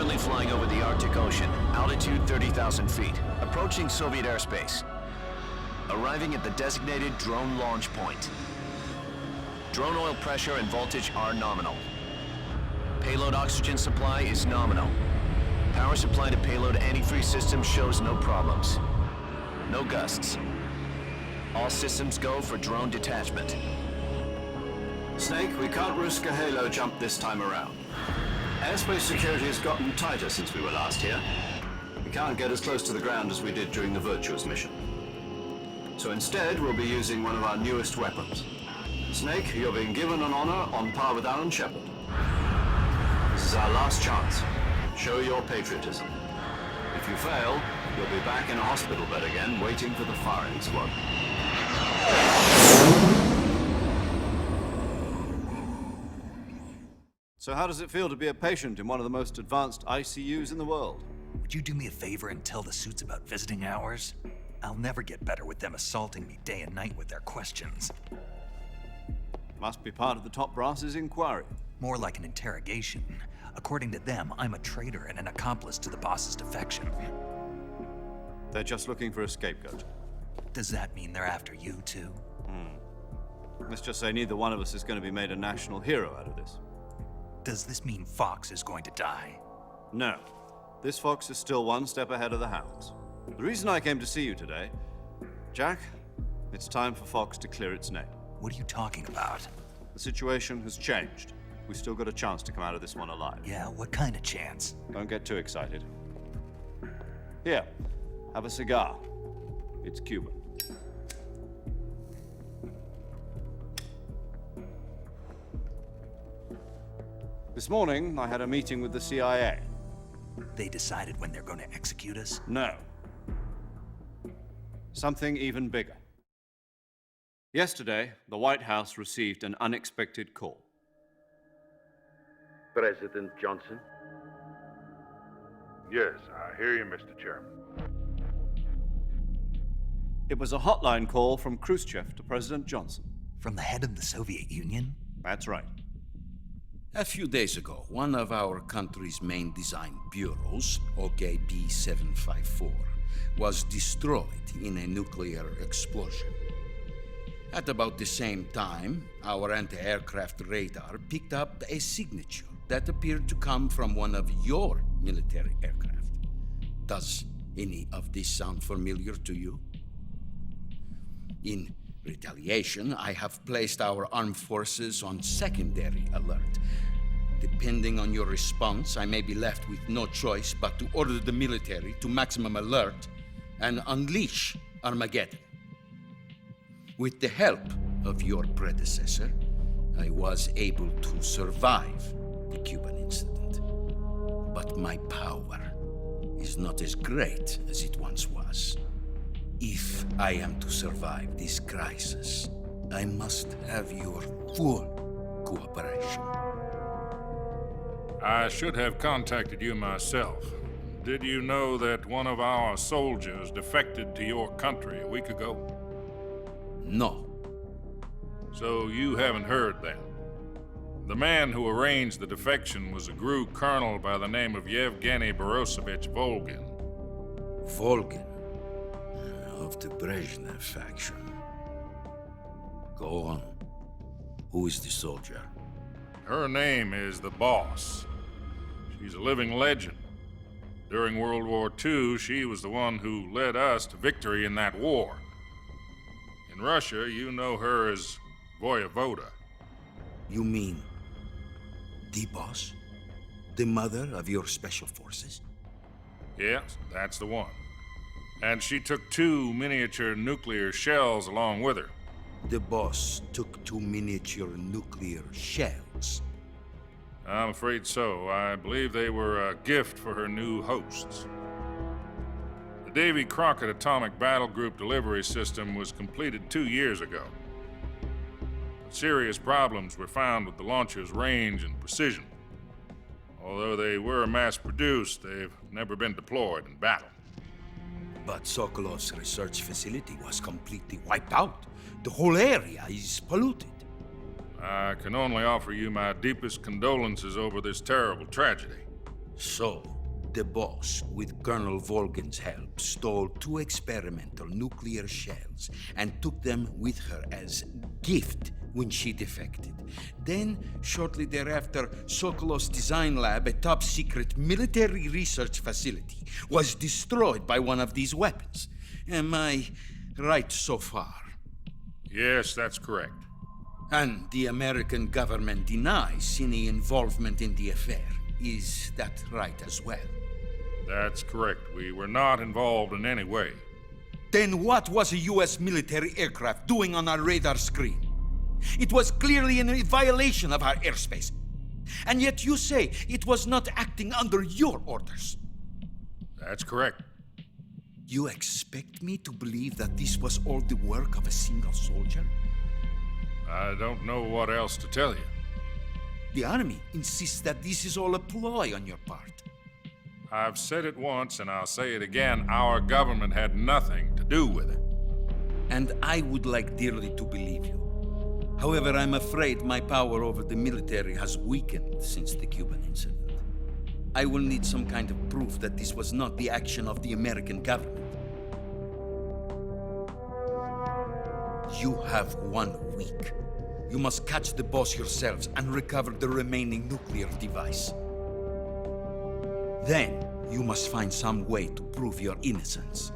Currently flying over the Arctic Ocean, altitude 30,000 feet, approaching Soviet airspace. Arriving at the designated drone launch point. Drone oil pressure and voltage are nominal. Payload oxygen supply is nominal. Power supply to payload antifreeze system shows no problems. No gusts. All systems go for drone detachment. Snake, we can't risk a halo jump this time around. Airspace security has gotten tighter since we were last here. We can't get as close to the ground as we did during the Virtuous mission. So instead, we'll be using one of our newest weapons. Snake, you're being given an honor on par with Alan Shepard. This is our last chance. Show your patriotism. If you fail, you'll be back in a hospital bed again, waiting for the firing squad. So how does it feel to be a patient in one of the most advanced ICUs in the world? Would you do me a favor and tell the suits about visiting hours? I'll never get better with them assaulting me day and night with their questions. Must be part of the top brass's inquiry. More like an interrogation. According to them, I'm a traitor and an accomplice to the boss's defection. They're just looking for a scapegoat. Does that mean they're after you too? Let's just say neither one of us is going to be made a national hero out of this. Does this mean Fox is going to die? No. This fox is still one step ahead of the hounds. The reason I came to see you today, Jack, it's time for Fox to clear its name. What are you talking about? The situation has changed. We still got a chance to come out of this one alive. Yeah, what kind of chance? Don't get too excited. Here, have a cigar. It's Cuban. This morning, I had a meeting with the CIA. They decided when they're going to execute us? No. Something even bigger. Yesterday, the White House received an unexpected call. President Johnson? Yes, I hear you, Mr. Chairman. It was a hotline call from Khrushchev to President Johnson. From the head of the Soviet Union? That's right. A few days ago, one of our country's main design bureaus, OKB 754, was destroyed in a nuclear explosion. At about the same time, our anti-aircraft radar picked up a signature that appeared to come from one of your military aircraft. Does any of this sound familiar to you? In retaliation, I have placed our armed forces on secondary alert. Depending on your response, I may be left with no choice but to order the military to maximum alert and unleash Armageddon. With the help of your predecessor, I was able to survive the Cuban incident. But my power is not as great as it once was. If I am to survive this crisis, I must have your full cooperation. I should have contacted you myself. Did you know that one of our soldiers defected to your country a week ago? No. So you haven't heard then. The man who arranged the defection was a GRU colonel by the name of Yevgeny Borosovich Volgin. Volgin, of the Brezhnev faction. Go on. Who is the soldier? Her name is the Boss. She's a living legend. During World War II, she was the one who led us to victory in that war. In Russia, you know her as Voyevoda. You mean the boss? The mother of your special forces? Yes, that's the one. And she took 2 miniature nuclear shells along with her. The boss took 2 miniature nuclear shells. I'm afraid so. I believe they were a gift for her new hosts. The Davy Crockett Atomic Battle Group delivery system was completed 2 years ago. But serious problems were found with the launcher's range and precision. Although they were mass-produced, they've never been deployed in battle. But Sokolov's research facility was completely wiped out. The whole area is polluted. I can only offer you my deepest condolences over this terrible tragedy. So, the boss, with Colonel Volgan's help, stole 2 experimental nuclear shells and took them with her as gift when she defected. Then, shortly thereafter, Sokolov's design lab, a top-secret military research facility, was destroyed by one of these weapons. Am I right so far? Yes, that's correct. And the American government denies any involvement in the affair. Is that right as well? That's correct. We were not involved in any way. Then what was a U.S. military aircraft doing on our radar screen? It was clearly in violation of our airspace. And yet you say it was not acting under your orders. That's correct. You expect me to believe that this was all the work of a single soldier? I don't know what else to tell you. The Army insists that this is all a ploy on your part. I've said it once and I'll say it again. Our government had nothing to do with it. And I would like dearly to believe you. However, I'm afraid my power over the military has weakened since the Cuban incident. I will need some kind of proof that this was not the action of the American government. You have 1 week. You must catch the boss yourselves and recover the remaining nuclear device. Then, you must find some way to prove your innocence.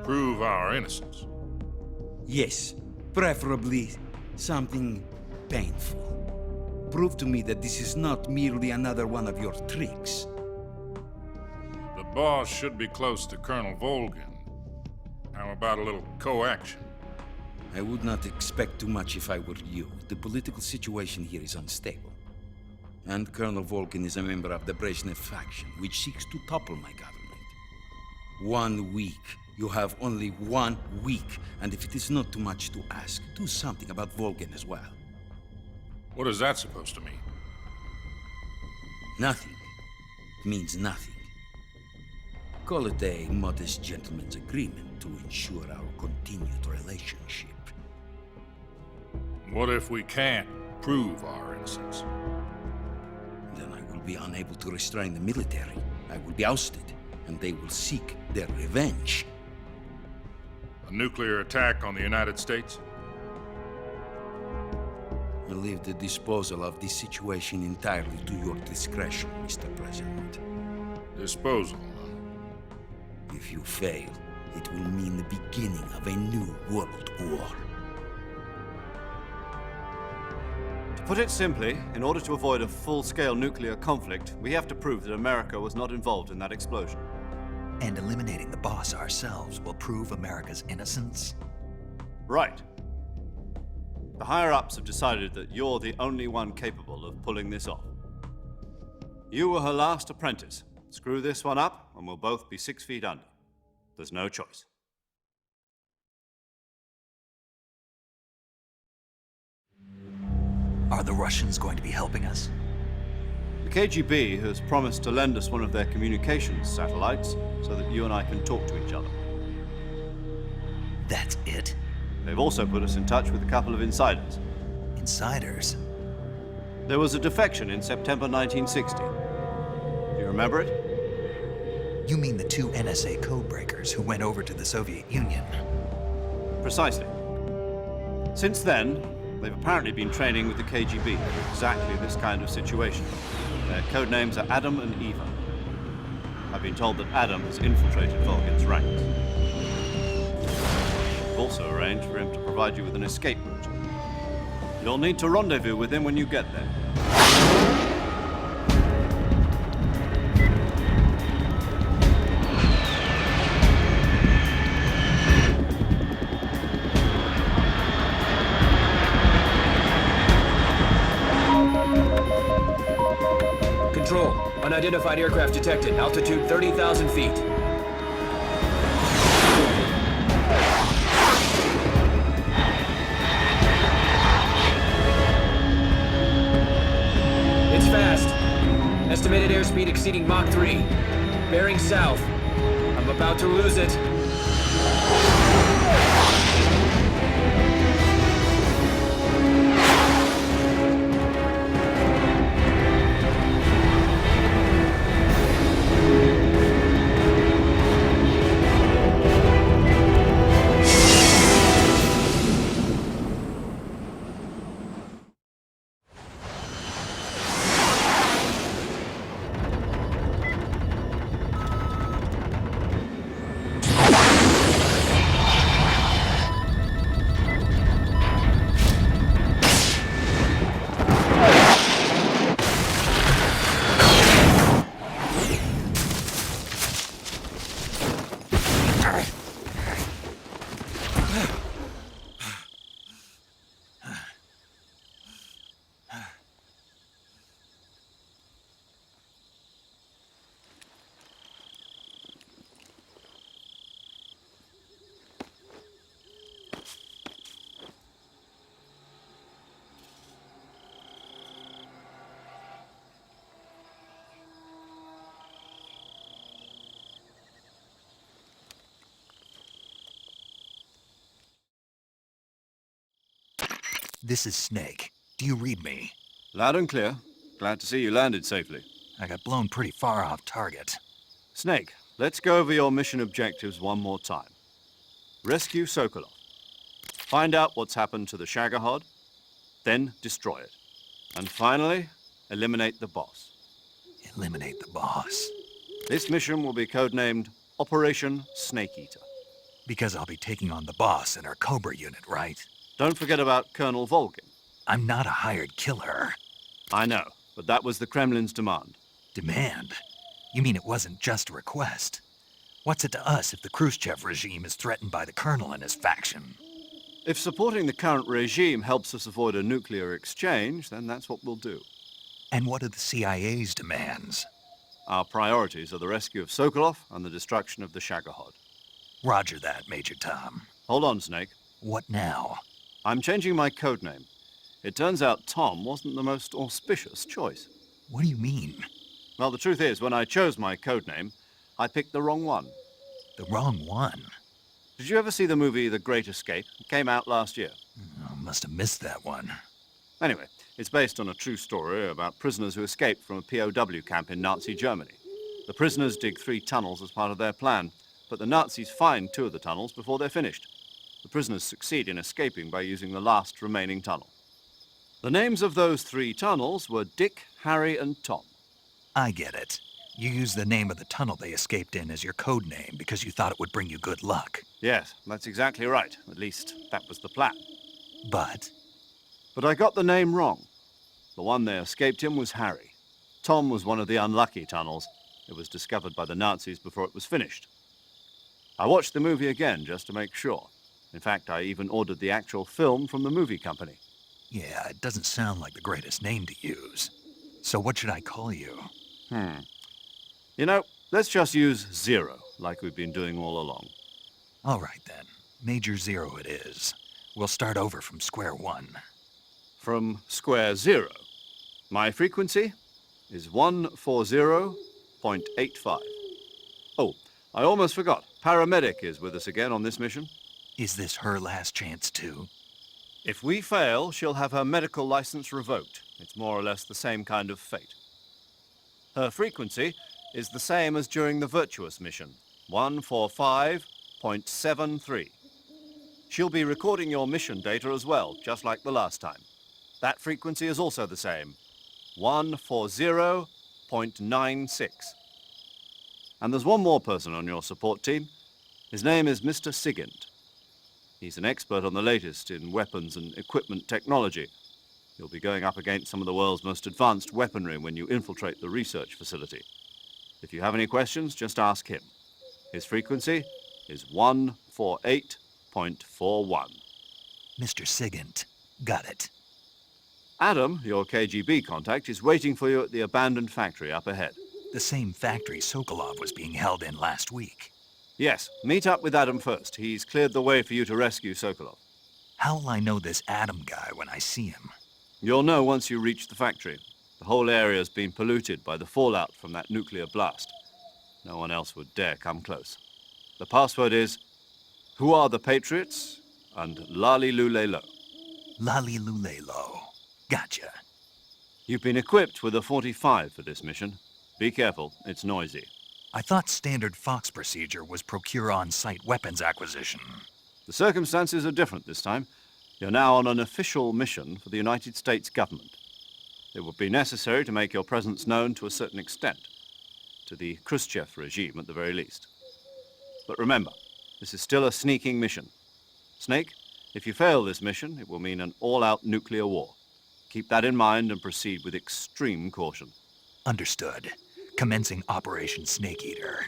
Prove our innocence. Yes, preferably something painful. Prove to me that this is not merely another one of your tricks. The boss should be close to Colonel Volgan. How about a little co-action? I would not expect too much if I were you. The political situation here is unstable. And Colonel Volgan is a member of the Brezhnev faction, which seeks to topple my government. 1 week. You have only 1 week. And if it is not too much to ask, do something about Volgan as well. What is that supposed to mean? Nothing. It means nothing. Call it a modest gentleman's agreement to ensure our continued relationship. What if we can't prove our innocence? Then I will be unable to restrain the military. I will be ousted, and they will seek their revenge. A nuclear attack on the United States? I leave the disposal of this situation entirely to your discretion, Mr. President. Disposal. If you fail, it will mean the beginning of a new world war. To put it simply, in order to avoid a full-scale nuclear conflict, we have to prove that America was not involved in that explosion. And eliminating the boss ourselves will prove America's innocence? Right. The higher-ups have decided that you're the only one capable of pulling this off. You were her last apprentice. Screw this one up, and we'll both be 6 feet under. There's no choice. Are the Russians going to be helping us? The KGB has promised to lend us one of their communications satellites so that you and I can talk to each other. That's it? They've also put us in touch with a couple of insiders. Insiders? There was a defection in September 1960. Do you remember it? You mean the 2 NSA codebreakers who went over to the Soviet Union? Precisely. Since then, they've apparently been training with the KGB for exactly this kind of situation. Their code names are Adam and Eva. I've been told that Adam has infiltrated Volgan's ranks. We've also arranged for him to provide you with an escape route. You'll need to rendezvous with him when you get there. Control. Unidentified aircraft detected. Altitude 30,000 feet. It's fast. Estimated airspeed exceeding Mach 3. Bearing south. I'm about to lose it. This is Snake. Do you read me? Loud and clear. Glad to see you landed safely. I got blown pretty far off target. Snake, let's go over your mission objectives one more time. Rescue Sokolov. Find out what's happened to the Shagohod, then destroy it. And finally, eliminate the boss. Eliminate the boss. This mission will be codenamed Operation Snake Eater. Because I'll be taking on the boss in our Cobra unit, right? Don't forget about Colonel Volgin. I'm not a hired killer. I know, but that was the Kremlin's demand. Demand? You mean it wasn't just a request? What's it to us if the Khrushchev regime is threatened by the Colonel and his faction? If supporting the current regime helps us avoid a nuclear exchange, then that's what we'll do. And what are the CIA's demands? Our priorities are the rescue of Sokolov and the destruction of the Shagohod. Roger that, Major Tom. Hold on, Snake. What now? I'm changing my codename. It turns out Tom wasn't the most auspicious choice. What do you mean? Well, the truth is, when I chose my codename, I picked the wrong one. The wrong one? Did you ever see the movie The Great Escape? It came out last year. Oh, must have missed that one. Anyway, it's based on a true story about prisoners who escaped from a POW camp in Nazi Germany. The prisoners dig 3 tunnels as part of their plan, but the Nazis find 2 of the tunnels before they're finished. The prisoners succeed in escaping by using the last remaining tunnel. The names of those 3 tunnels were Dick, Harry, and Tom. I get it. You used the name of the tunnel they escaped in as your code name because you thought it would bring you good luck. Yes, that's exactly right. At least, that was the plan. But But I got the name wrong. The one they escaped in was Harry. Tom was one of the unlucky tunnels. It was discovered by the Nazis before it was finished. I watched the movie again just to make sure. In fact, I even ordered the actual film from the movie company. yeah, it doesn't sound like the greatest name to use. So what should I call you? You know, let's just use Zero, like we've been doing all along. All right then. Major Zero it is. We'll start over from square one. From square 0. My frequency is 140.85. Oh, I almost forgot. Paramedic is with us again on this mission. Is this her last chance too? If we fail, she'll have her medical license revoked. It's more or less the same kind of fate. Her frequency is the same as during the Virtuous mission, 145.73. She'll be recording your mission data as well, just like the last time. That frequency is also the same, 140.96. And there's one more person on your support team. His name is Mr. Sigint. He's an expert on the latest in weapons and equipment technology. You'll be going up against some of the world's most advanced weaponry when you infiltrate the research facility. If you have any questions, just ask him. His frequency is 148.41. Mr. Sigint. Got it. Adam, your KGB contact, is waiting for you at the abandoned factory up ahead. The same factory Sokolov was being held in last week. Yes, meet up with Adam first. He's cleared the way for you to rescue Sokolov. How'll I know this Adam guy when I see him? You'll know once you reach the factory. The whole area's been polluted by the fallout from that nuclear blast. No one else would dare come close. The password is, "Who are the Patriots?" and "Lali Lule Lo." Lali Lulelo. Gotcha. You've been equipped with a 45 for this mission. Be careful, it's noisy. I thought standard Fox procedure was procure on-site weapons acquisition. The circumstances are different this time. You're now on an official mission for the United States government. It would be necessary to make your presence known to a certain extent, to the Khrushchev regime at the very least. But remember, this is still a sneaking mission. Snake, if you fail this mission, it will mean an all-out nuclear war. Keep that in mind and proceed with extreme caution. Understood. Commencing Operation Snake Eater.